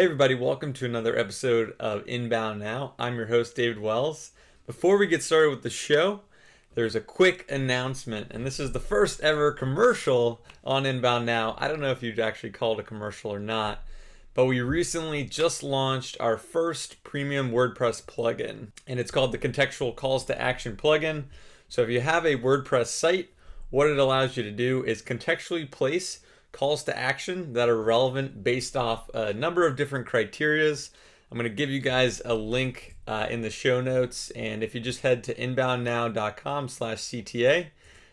Hey everybody, welcome to another episode of Inbound Now. I'm your host, David Wells. Before we get started with the show, there's a quick announcement, and this is the first ever commercial on Inbound Now. I don't know if you'd actually call it a commercial or not, but we recently just launched our first premium WordPress plugin, and it's called the Contextual Calls to Action plugin. So if you have a WordPress site, what it allows you to do is contextually place calls to action that are relevant based off a number of different criterias. I'm going to give you guys a link in the show notes, and if you just head to inboundnow.com/CTA,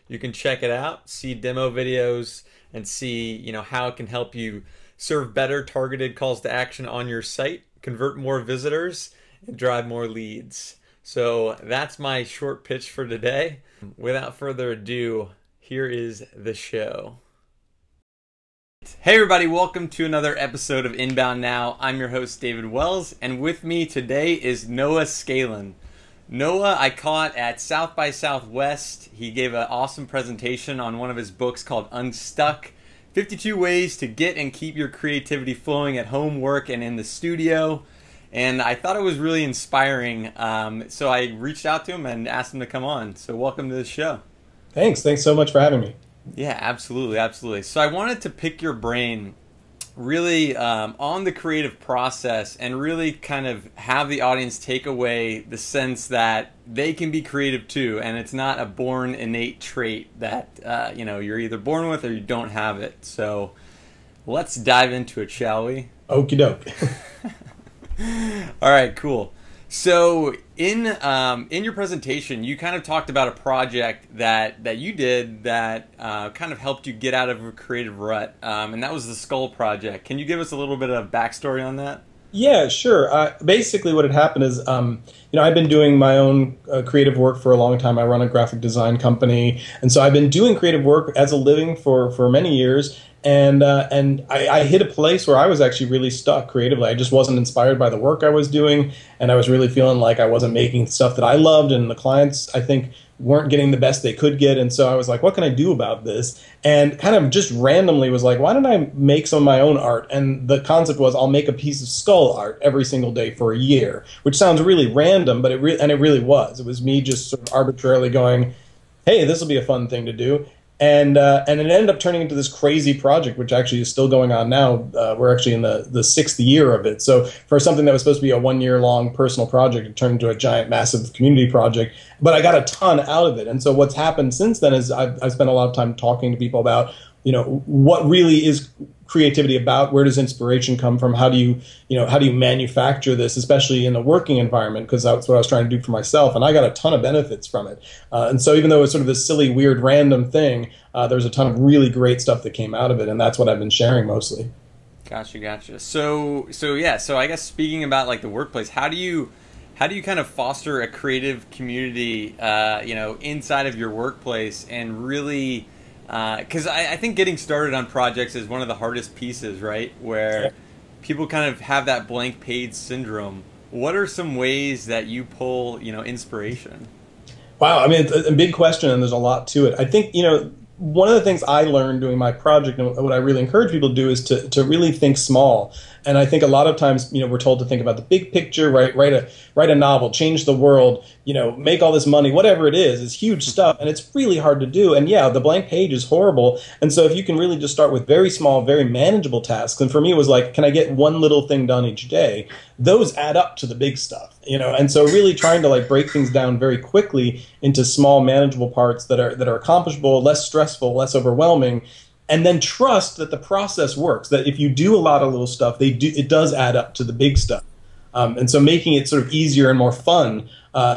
you can check it out, see demo videos, and see how it can help you serve better targeted calls to action on your site, convert more visitors, and drive more leads. So that's my short pitch for today. Without further ado, here is the show. Hey everybody, welcome to another episode of Inbound Now. I'm your host, David Wells, and with me today is Noah Scalin. Noah I caught at South by Southwest. He gave an awesome presentation on one of his books called Unstuck, 52 Ways to Get and Keep Your Creativity Flowing at Home, Work, and in the Studio. And I thought it was really inspiring, so I reached out to him and asked him to come on. So welcome to the show. Thanks so much for having me. Yeah, absolutely. So I wanted to pick your brain really on the creative process and really kind of have the audience take away the sense that they can be creative too, and it's not a born innate trait that you're either born with or you don't have it. So let's dive into it, shall we? Okie doke. All right, cool. So in your presentation, you kind of talked about a project that you did that kind of helped you get out of a creative rut, and that was the Skull project. Can you give us a little bit of backstory on that? Yeah, sure. Basically what had happened is, I've been doing my own creative work for a long time. I run a graphic design company, and so I've been doing creative work as a living for many years. And I hit a place where I was actually really stuck creatively. I just wasn't inspired by the work I was doing, and I was really feeling like I wasn't making stuff that I loved, and the clients, I think, weren't getting the best they could get. And so I was like, what can I do about this? And kind of just randomly was like, why don't I make some of my own art? And the concept was I'll make a piece of skull art every single day for a year, which sounds really random, but it really was. It was me just sort of arbitrarily going, hey, this will be a fun thing to do. And it ended up turning into this crazy project, which actually is still going on now. We're actually in the sixth year of it. So for something that was supposed to be a 1 year long personal project, it turned into a giant, massive community project. But I got a ton out of it. And so what's happened since then is I've spent a lot of time talking to people about, what really is creativity about, where does inspiration come from, how do you manufacture this, especially in a working environment, because that's what I was trying to do for myself, and I got a ton of benefits from it. And so even though it's sort of this silly, weird, random thing, there's a ton of really great stuff that came out of it, and that's what I've been sharing mostly. Gotcha. So I guess speaking about like the workplace, how do you kind of foster a creative community, inside of your workplace and really, because I think getting started on projects is one of the hardest pieces, right? Where people kind of have that blank page syndrome. What are some ways that you pull, inspiration? Wow, I mean, it's a big question, and there's a lot to it. I think, one of the things I learned doing my project, and what I really encourage people to do, is to really think small. And I think a lot of times, we're told to think about the big picture, write a novel, change the world, make all this money, whatever it is huge stuff, and it's really hard to do. And yeah, the blank page is horrible. And so if you can really just start with very small, very manageable tasks, and for me it was like, can I get one little thing done each day? Those add up to the big stuff, And so really trying to break things down very quickly into small, manageable parts that are accomplishable, less stressful, less overwhelming. And then trust that the process works, that if you do a lot of little stuff, it does add up to the big stuff. And so making it sort of easier and more fun,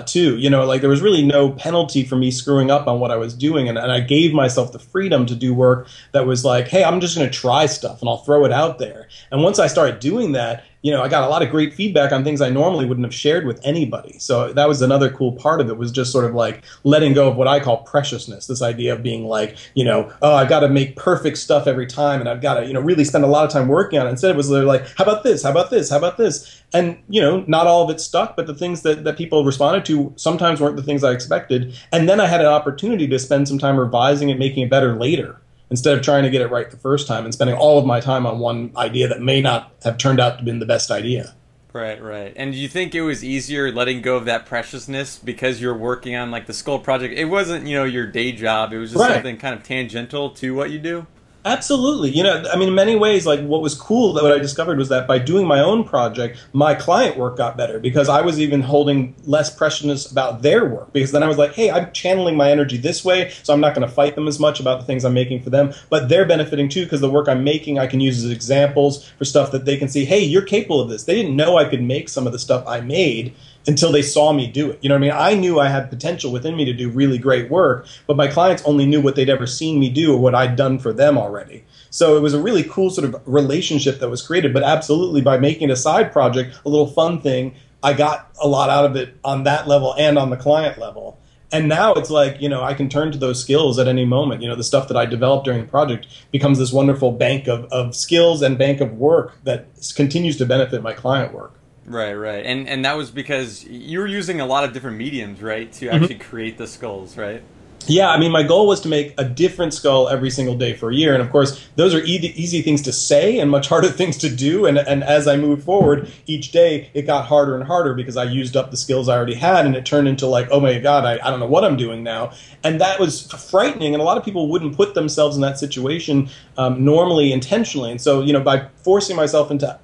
too. There was really no penalty for me screwing up on what I was doing. And I gave myself the freedom to do work that was like, hey, I'm just going to try stuff and I'll throw it out there. And once I started doing that, I got a lot of great feedback on things I normally wouldn't have shared with anybody. So that was another cool part of it, was just sort of like letting go of what I call preciousness, this idea of being like, oh, I've got to make perfect stuff every time, and I've got to, really spend a lot of time working on it. Instead, it was like, how about this? How about this? How about this? And, not all of it stuck, but the things that people responded to sometimes weren't the things I expected. And then I had an opportunity to spend some time revising it, making it better later. instead of trying to get it right the first time and spending all of my time on one idea that may not have turned out to be the best idea. Right, right. And do you think it was easier letting go of that preciousness because you're working on like the Skull project? It wasn't, your day job. It was just something kind of tangential to what you do. Absolutely. I mean, in many ways, like what was cool that what I discovered was that by doing my own project, my client work got better because I was even holding less preciousness about their work because then I was like, hey, I'm channeling my energy this way, so I'm not going to fight them as much about the things I'm making for them, but they're benefiting too because the work I'm making I can use as examples for stuff that they can see, hey, you're capable of this. They didn't know I could make some of the stuff I made until they saw me do it. You know what I mean? I knew I had potential within me to do really great work, but my clients only knew what they'd ever seen me do or what I'd done for them already. So it was a really cool sort of relationship that was created, but absolutely by making it a side project, a little fun thing, I got a lot out of it on that level and on the client level. And now it's like, I can turn to those skills at any moment. The stuff that I developed during the project becomes this wonderful bank of skills and bank of work that continues to benefit my client work. Right, right. And that was because you were using a lot of different mediums, right, to actually create the skulls, right? Yeah, I mean, my goal was to make a different skull every single day for a year. And of course, those are easy things to say and much harder things to do. And as I moved forward each day, it got harder and harder because I used up the skills I already had. And it turned into like, oh my God, I don't know what I'm doing now. And that was frightening. And a lot of people wouldn't put themselves in that situation normally intentionally. And so, by forcing myself into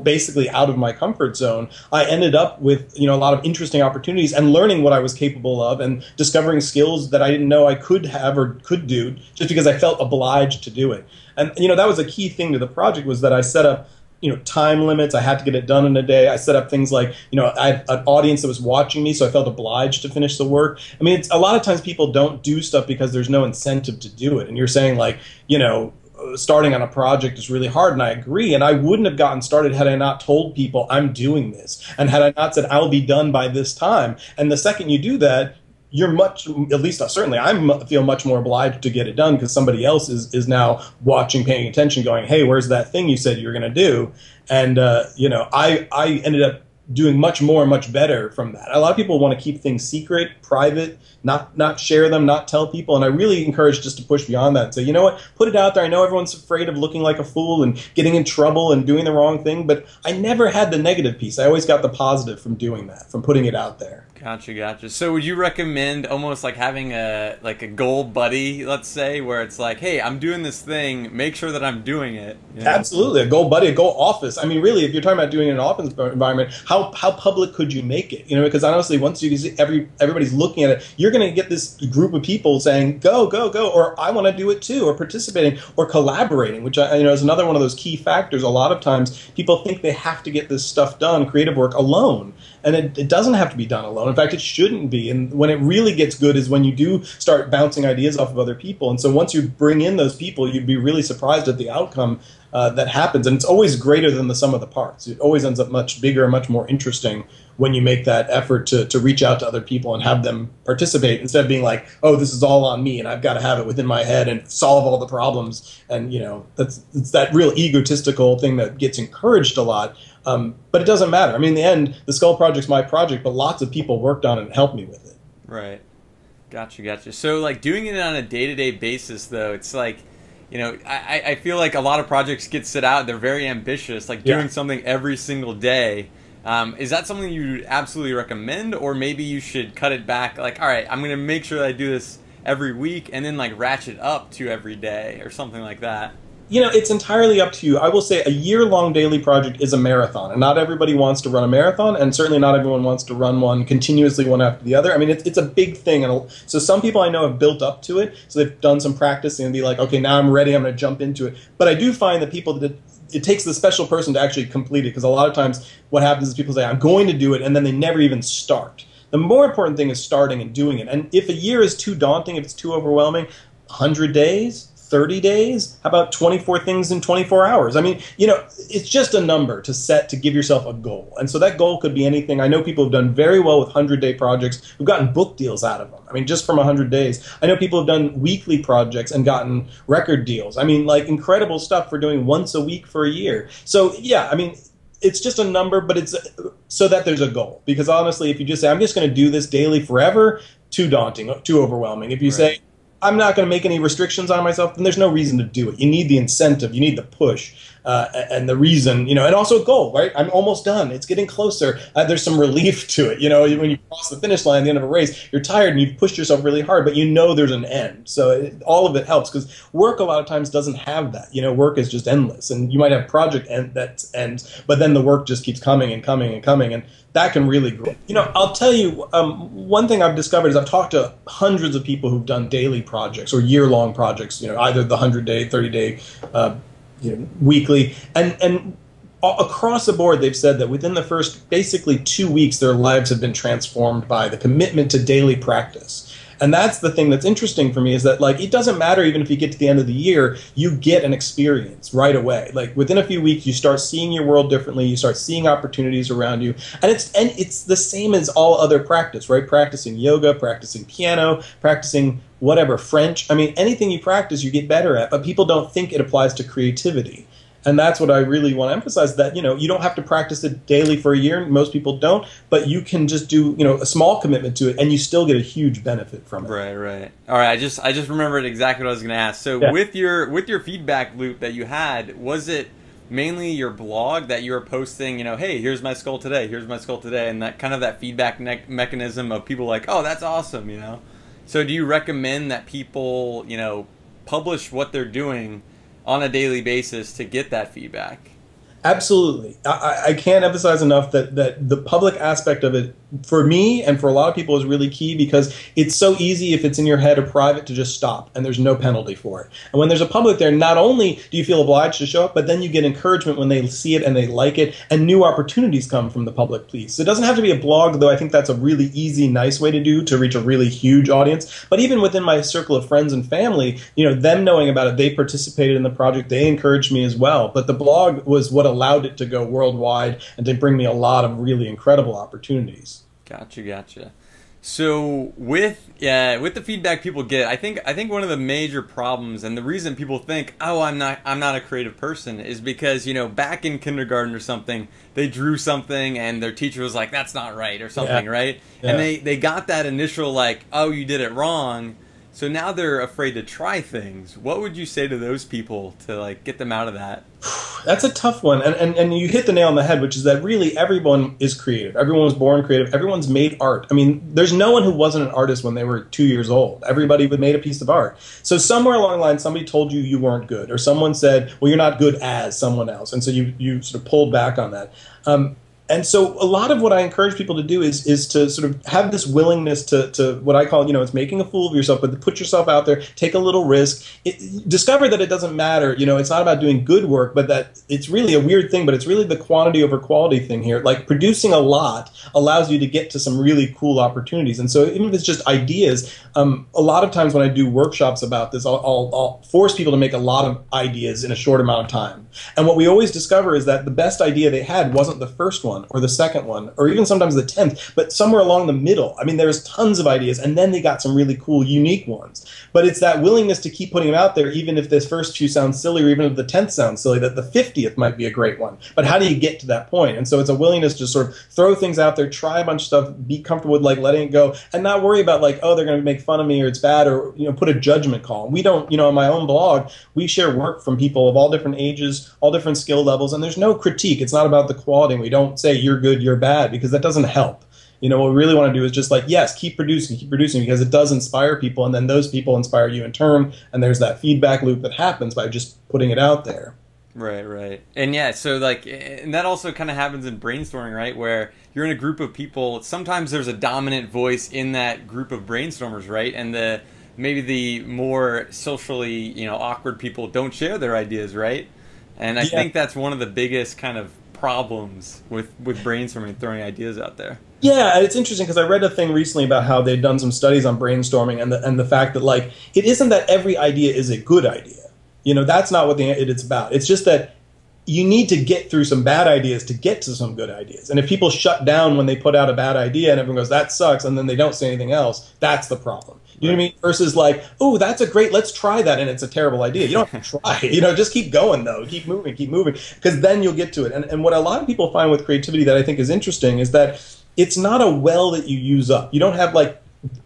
basically out of my comfort zone, I ended up with, a lot of interesting opportunities and learning what I was capable of and discovering skills that I didn't know I could have or could do just because I felt obliged to do it. And, that was a key thing to the project was that I set up, time limits. I had to get it done in a day. I set up things like, I had an audience that was watching me, so I felt obliged to finish the work. I mean, a lot of times people don't do stuff because there's no incentive to do it. And you're saying like, starting on a project is really hard, and I agree. And I wouldn't have gotten started had I not told people I'm doing this, and had I not said I'll be done by this time. And the second you do that, you're at least certainly I feel much more obliged to get it done because somebody else is now watching, paying attention, going, hey, where's that thing you said you were going to do? And, I ended up doing much more and much better from that. A lot of people want to keep things secret, private, not share them, not tell people. And I really encourage just to push beyond that and say, you know what, put it out there. I know everyone's afraid of looking like a fool and getting in trouble and doing the wrong thing, but I never had the negative piece. I always got the positive from doing that, from putting it out there. Gotcha. So would you recommend almost like having a goal buddy, let's say, where it's like, hey, I'm doing this thing, make sure that I'm doing it? Absolutely. A goal buddy, a goal office. I mean, really, if you're talking about doing it in an office environment, how public could you make it? Because honestly, once you see everybody's looking at it, you're going to get this group of people saying, go, or I want to do it too, or participating, or collaborating, which is another one of those key factors. A lot of times people think they have to get this stuff done, creative work, alone. And it doesn't have to be done alone. In fact, it shouldn't be. And when it really gets good is when you do start bouncing ideas off of other people. And so once you bring in those people, you'd be really surprised at the outcome that happens. And it's always greater than the sum of the parts. It always ends up much bigger and much more interesting when you make that effort to reach out to other people and have them participate instead of being like, oh, this is all on me and I've got to have it within my head and solve all the problems. And, it's that real egotistical thing that gets encouraged a lot. But it doesn't matter. I mean, in the end, the Skull Project's my project, but lots of people worked on it and helped me with it. Right. Gotcha. So, like, doing it on a day-to-day basis, though, it's like, I feel like a lot of projects get set out. They're very ambitious, like doing something every single day. Is that something you absolutely recommend? Or maybe you should cut it back, like, all right, I'm going to make sure that I do this every week and then, like, ratchet up to every day or something like that? It's entirely up to you. I will say a year-long daily project is a marathon, and not everybody wants to run a marathon, and certainly not everyone wants to run one continuously one after the other. I mean, it's a big thing, and so some people I know have built up to it, so they've done some practicing and be like, okay, now I'm ready, I'm going to jump into it. But I do find that it takes the special person to actually complete it, because a lot of times what happens is people say, I'm going to do it, and then they never even start. The more important thing is starting and doing it. And if a year is too daunting, if it's too overwhelming, 100 days, 30 days? How about 24 things in 24 hours? I mean, it's just a number to set to give yourself a goal. And so that goal could be anything. I know people have done very well with 100-day projects who've gotten book deals out of them. I mean, just from 100 days. I know people have done weekly projects and gotten record deals. I mean, like incredible stuff for doing once a week for a year. So, yeah, I mean, it's just a number, but it's so that there's a goal. Because honestly, if you just say, I'm just going to do this daily forever, too daunting, too overwhelming. If you say, I'm not going to make any restrictions on myself, then there's no reason to do it. You need the incentive, you need the push, and the reason, and also a goal, right? I'm almost done. It's getting closer. There's some relief to it. When you cross the finish line at the end of a race, you're tired and you've pushed yourself really hard, but there's an end. So all of it helps, because work a lot of times doesn't have that. Work is just endless, and you might have project that ends, but then the work just keeps coming and coming and coming, and that can really grow. I'll tell you, one thing I've discovered is I've talked to hundreds of people who've done daily projects or year-long projects, either the 100-day, 30-day, weekly, and across the board, they've said that within the first basically 2 weeks, their lives have been transformed by the commitment to daily practice. And that's the thing that's interesting for me, is that it doesn't matter even if you get to the end of the year, you get an experience right away. Within a few weeks, you start seeing your world differently. You start seeing opportunities around you, and it's the same as all other practice, right? Practicing yoga, practicing piano, practicing whatever, French. I mean, anything you practice, you get better at. But people don't think it applies to creativity. And that's what I really want to emphasize, that, you don't have to practice it daily for a year. Most people don't, but you can just do, a small commitment to it, and you still get a huge benefit from it. Right. All right. I just remembered exactly what I was going to ask. So with your feedback loop that you had, was it mainly your blog that you were posting, hey, here's my skull today, and that kind of that feedback mechanism of people like, oh, that's awesome, So do you recommend that people, publish what they're doing on a daily basis to get that feedback? Absolutely. I can't emphasize enough that the public aspect of it, for me and for a lot of people, is really key, because it's so easy, if it's in your head or private, to just stop, and there's no penalty for it. And when there's a public there, not only do you feel obliged to show up, but then you get encouragement when they see it and they like it, and new opportunities come from the public piece. So it doesn't have to be a blog, though I think that's a really easy, nice way to do to reach a really huge audience. But even within my circle of friends and family, them knowing about it, they participated in the project, they encouraged me as well. But the blog was what allowed it to go worldwide and to bring me a lot of really incredible opportunities. Gotcha. So with the feedback people get, I think one of the major problems, and the reason people think, oh, I'm not a creative person, is because back in kindergarten or something, they drew something and their teacher was like, that's not right, or something, right? Yeah. And they got that initial oh, you did it wrong. So now they're afraid to try things. What would you say to those people to get them out of that? That's a tough one, and you hit the nail on the head, which is that really everyone is creative. Everyone was born creative. Everyone's made art. I mean, there's no one who wasn't an artist when they were 2 years old. Everybody made a piece of art. So somewhere along the line, somebody told you weren't good, or someone said, well, you're not good as someone else, and so you sort of pulled back on that. And so a lot of what I encourage people to do is to sort of have this willingness to what I call, it's making a fool of yourself, but to put yourself out there, take a little risk, discover that it doesn't matter, it's not about doing good work, but that it's really a weird thing, but it's really the quantity over quality thing here. Producing a lot allows you to get to some really cool opportunities. And so even if it's just ideas, a lot of times when I do workshops about this, I'll force people to make a lot of ideas in a short amount of time. And what we always discover is that the best idea they had wasn't the first one, or the second one, or even sometimes the 10th, but somewhere along the middle. I mean, there's tons of ideas, and then they got some really cool, unique ones. But it's that willingness to keep putting them out there, even if this first few sound silly, or even if the 10th sounds silly, that the 50th might be a great one. But how do you get to that point? And so it's a willingness to sort of throw things out there, try a bunch of stuff, be comfortable with letting it go, and not worry about oh, they're going to make fun of me, or it's bad, or put a judgment call. We don't, on my own blog, we share work from people of all different ages, all different skill levels, and there's no critique. It's not about the quality. We don't say you're good, you're bad, because that doesn't help. What we really want to do is just yes, keep producing, because it does inspire people, and then those people inspire you in turn, and there's that feedback loop that happens by just putting it out there. Right. And yeah, so and that also kind of happens in brainstorming, right? Where you're in a group of people, sometimes there's a dominant voice in that group of brainstormers, right? And maybe the more socially, awkward people don't share their ideas, right? And I think that's one of the biggest kind of problems with brainstorming and throwing ideas out there. Yeah, it's interesting, because I read a thing recently about how they've done some studies on brainstorming, and the fact that it isn't that every idea is a good idea. That's not what it's about. It's just that you need to get through some bad ideas to get to some good ideas. And if people shut down when they put out a bad idea and everyone goes, that sucks, and then they don't say anything else, that's the problem. You know what I mean? Versus oh, that's a great, let's try that, and it's a terrible idea. You don't have to try. Just keep going, though. Keep moving, because then you'll get to it. And what a lot of people find with creativity that I think is interesting is that it's not a well that you use up. You don't have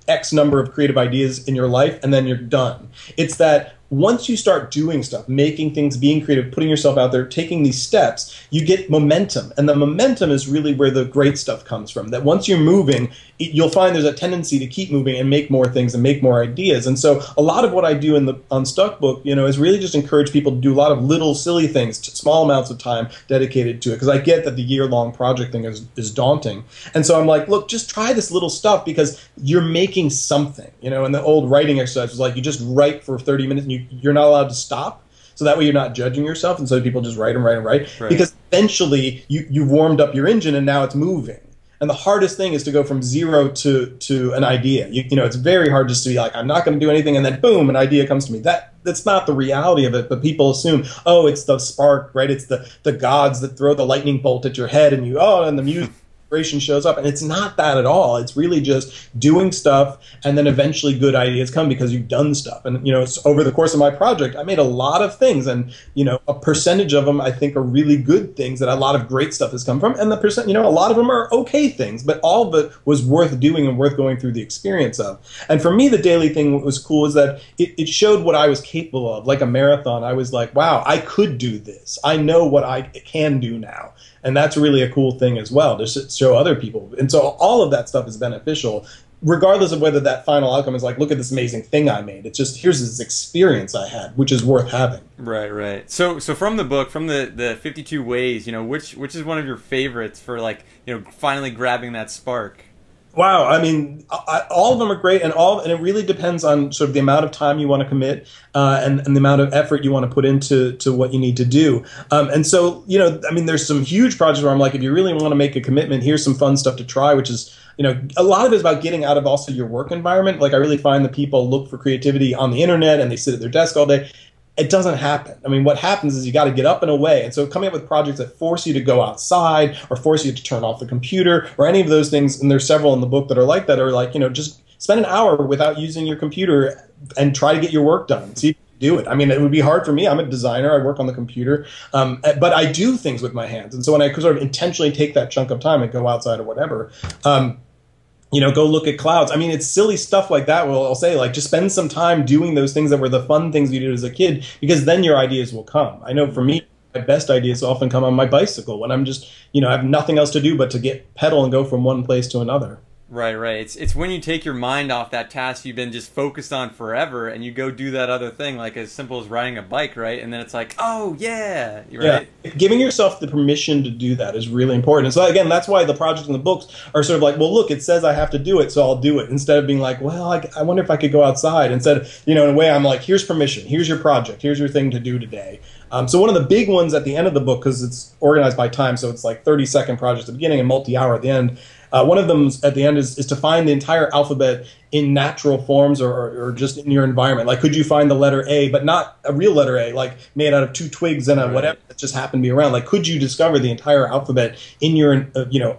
X number of creative ideas in your life and then you're done. It's that once you start doing stuff, making things, being creative, putting yourself out there, taking these steps, you get momentum. And the momentum is really where the great stuff comes from. That once you're moving, you'll find there's a tendency to keep moving and make more things and make more ideas. And so a lot of what I do in the Unstuck book, is really just encourage people to do a lot of little silly things, small amounts of time dedicated to it. Because I get that the year-long project thing is daunting. And so I'm like, look, just try this little stuff because you're making something. And the old writing exercise was like, you just write for 30 minutes and you're not allowed to stop. So that way you're not judging yourself. And so people just write and write and write. Right. Because eventually you've warmed up your engine and now it's moving. And the hardest thing is to go from zero to an idea. It's very hard just to be like, I'm not going to do anything, and then boom, an idea comes to me. That's not the reality of it. But people assume, oh, it's the spark, right? It's the gods that throw the lightning bolt at your head, and and the music inspiration shows up. And it's not that at all. It's really just doing stuff, and then eventually good ideas come because you've done stuff. And over the course of my project, I made a lot of things, and a percentage of them I think are really good things that a lot of great stuff has come from, and the percent, a lot of them are okay things, but all of it was worth doing and worth going through the experience of. And for me, the daily thing what was cool is that it showed what I was capable of. Like a marathon, I was like, wow, I could do this. I know what I can do now. And that's really a cool thing as well, to show other people. And so all of that stuff is beneficial, regardless of whether that final outcome is like, look at this amazing thing I made. It's just, here's this experience I had, which is worth having. Right, right. So from the book, from the 52 ways, which is one of your favorites for finally grabbing that spark? Wow, I mean, all of them are great, and it really depends on sort of the amount of time you want to commit and the amount of effort you want to put into what you need to do. And so, I mean, there's some huge projects where I'm like, if you really want to make a commitment, here's some fun stuff to try, which is, a lot of it is about getting out of also your work environment. Like, I really find that people look for creativity on the internet and they sit at their desk all day. It doesn't happen. I mean, what happens is you got to get up and away. And so coming up with projects that force you to go outside or force you to turn off the computer or any of those things, and there's several in the book that are like, just spend an hour without using your computer and try to get your work done. See if you can do it. I mean, it would be hard for me. I'm a designer. I work on the computer. But I do things with my hands. And so when I sort of intentionally take that chunk of time and go outside or whatever, go look at clouds. I mean, it's silly stuff like that. Well, I'll say, like, just spend some time doing those things that were the fun things you did as a kid, because then your ideas will come. I know for me, my best ideas often come on my bicycle when I'm just, I have nothing else to do but to get pedal and go from one place to another. Right, right. It's when you take your mind off that task you've been just focused on forever and you go do that other thing, like as simple as riding a bike, right? And then it's like, oh, yeah, right? Yeah. Giving yourself the permission to do that is really important. And so, again, that's why the projects in the books are sort of like, well, look, it says I have to do it, so I'll do it. Instead of being like, well, I wonder if I could go outside. Instead, in a way, I'm like, here's permission. Here's your project. Here's your thing to do today. So one of the big ones at the end of the book, because it's organized by time, so it's like 30-second projects at the beginning and multi-hour at the end. One of them at the end is to find the entire alphabet in natural forms or just in your environment. Like, could you find the letter A, but not a real letter A, like made out of two twigs and a whatever that just happened to be around? Like, could you discover the entire alphabet in your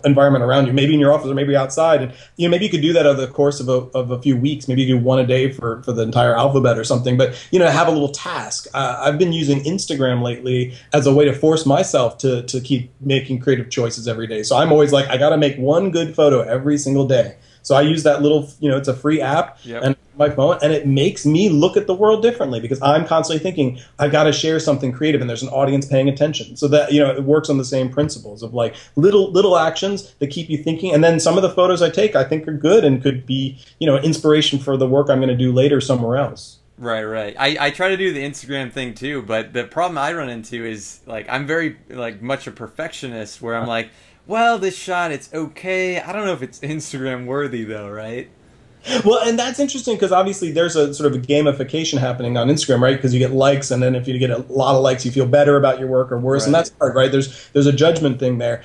environment around you, maybe in your office or maybe outside? And maybe you could do that over the course of a few weeks. Maybe you do one a day for the entire alphabet or something. But have a little task. I've been using Instagram lately as a way to force myself to keep making creative choices every day. So I'm always like, I got to make one good photo every single day. So I use that little, it's a free app and my phone, and it makes me look at the world differently because I'm constantly thinking, I've got to share something creative and there's an audience paying attention. So that, it works on the same principles of like little actions that keep you thinking. And then some of the photos I take, I think are good and could be, an inspiration for the work I'm going to do later somewhere else. Right, right. I try to do the Instagram thing too, but the problem I run into is like, I'm very much a perfectionist where I'm like, well, this shot, it's okay. I don't know if it's Instagram worthy though, right? Well, and that's interesting because obviously there's a sort of a gamification happening on Instagram, right? Because you get likes, and then if you get a lot of likes, you feel better about your work or worse, and that's hard, right? There's a judgment thing there.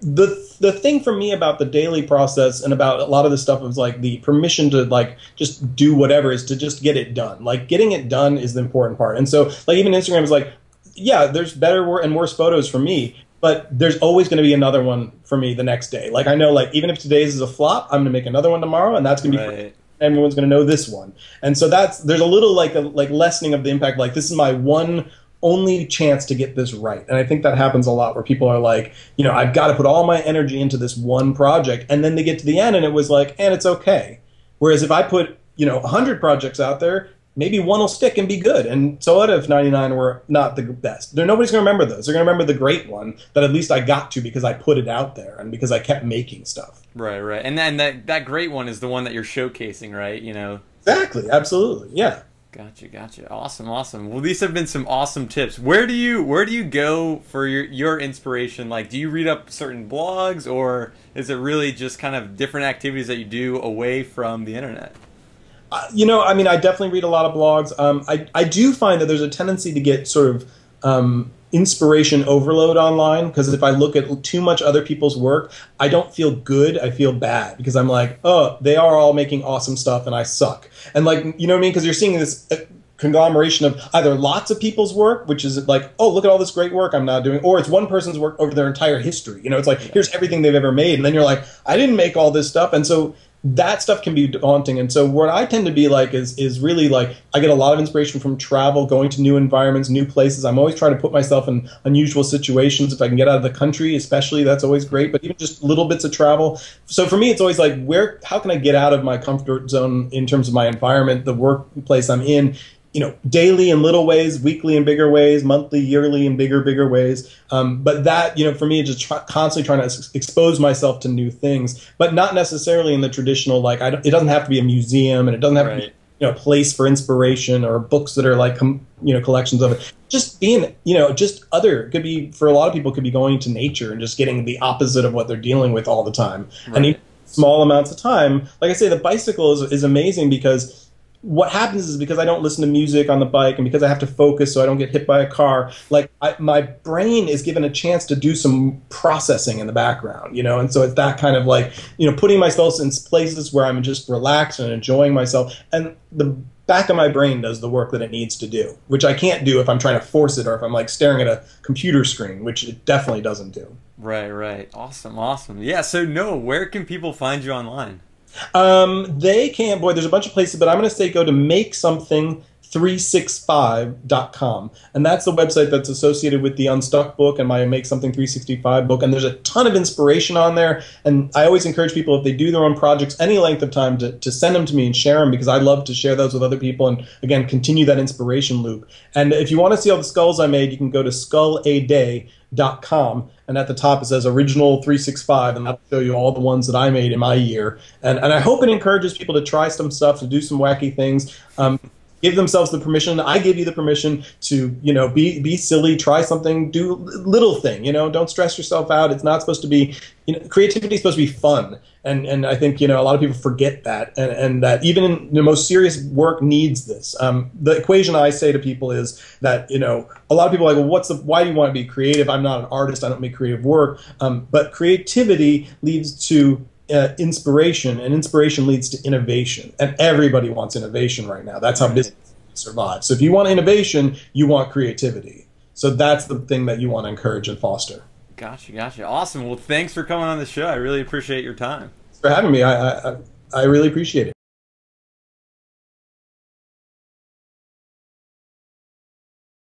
The thing for me about the daily process and about a lot of the stuff is like the permission to like just do whatever is to just get it done. Like getting it done is the important part. And so like even Instagram is like, yeah, there's better and worse photos for me, but there's always going to be another one for me the next day. Like I know, like even if today's is a flop, I'm going to make another one tomorrow, and that's going to be everyone's going to know this one. And so there's a little like lessening of the impact. Like this is my one only chance to get this right. And I think that happens a lot where people are like, I've got to put all my energy into this one project, and then they get to the end and it was like, and it's okay. Whereas if I put, 100 projects out there, maybe one will stick and be good. And so what if 99 were not the best? Nobody's going to remember those. They're going to remember the great one that at least I got to because I put it out there and because I kept making stuff. Right, right. And then that great one is the one that you're showcasing, right? Exactly. Absolutely. Yeah. Gotcha, gotcha. Awesome, awesome. Well, these have been some awesome tips. Where do you go for your inspiration? Like, do you read up certain blogs, or is it really just kind of different activities that you do away from the internet? I definitely read a lot of blogs. I do find that there's a tendency to get sort of inspiration overload online, because if I look at too much other people's work, I don't feel good. I feel bad because I'm like, oh, they are all making awesome stuff and I suck. And like, you know what I mean? Because you're seeing this conglomeration of either lots of people's work, which is like, oh, look at all this great work I'm not doing, or it's one person's work over their entire history. It's like, here's everything they've ever made. And then you're like, I didn't make all this stuff. And so that stuff can be daunting. And so what I tend to be like is really like, I get a lot of inspiration from travel, going to new environments, new places. I'm always trying to put myself in unusual situations. If I can get out of the country, especially, that's always great. But even just little bits of travel. So for me, it's always like, how can I get out of my comfort zone in terms of my environment, the workplace I'm in, daily in little ways, weekly in bigger ways, monthly, yearly in bigger ways. But that, for me, just constantly trying to expose myself to new things, but not necessarily in the traditional, like, it doesn't have to be a museum, and it doesn't have to be, a place for inspiration or books that are like, collections of it. Just being, it could be, for a lot of people, could be going to nature and just getting the opposite of what they're dealing with all the time. Right. And even small amounts of time, like I say, the bicycle is amazing, because what happens is, because I don't listen to music on the bike and because I have to focus so I don't get hit by a car, like my brain is given a chance to do some processing in the background, and so it's that kind of like, putting myself in places where I'm just relaxed and enjoying myself, and the back of my brain does the work that it needs to do, which I can't do if I'm trying to force it, or if I'm like staring at a computer screen, which it definitely doesn't do. Right, right. Awesome, awesome. Yeah, so Noah, where can people find you online? They can, boy, there's a bunch of places, but I'm going to say go to makesomething365.com. And that's the website that's associated with the Unstuck book and my Make Something 365 book. And there's a ton of inspiration on there. And I always encourage people, if they do their own projects, any length of time, to send them to me and share them, because I love to share those with other people and, again, continue that inspiration loop. And if you want to see all the skulls I made, you can go to skulladay.com. And at the top it says Original 365, and that'll show you all the ones that I made in my year. And I hope it encourages people to try some stuff, to do some wacky things. Give themselves the permission. I give you the permission to, be silly, try something, do little thing, don't stress yourself out. It's not supposed to be, creativity is supposed to be fun. And I think, a lot of people forget that, and that even in the most serious work needs this. The equation I say to people is that, a lot of people are like, well, why do you want to be creative? I'm not an artist. I don't make creative work. But creativity leads to inspiration, and inspiration leads to innovation, and everybody wants innovation right now. That's how business survives. So if you want innovation, you want creativity. So that's the thing that you want to encourage and foster. Gotcha, gotcha. Awesome. Well, thanks for coming on the show. I really appreciate your time. Thanks for having me. I really appreciate it.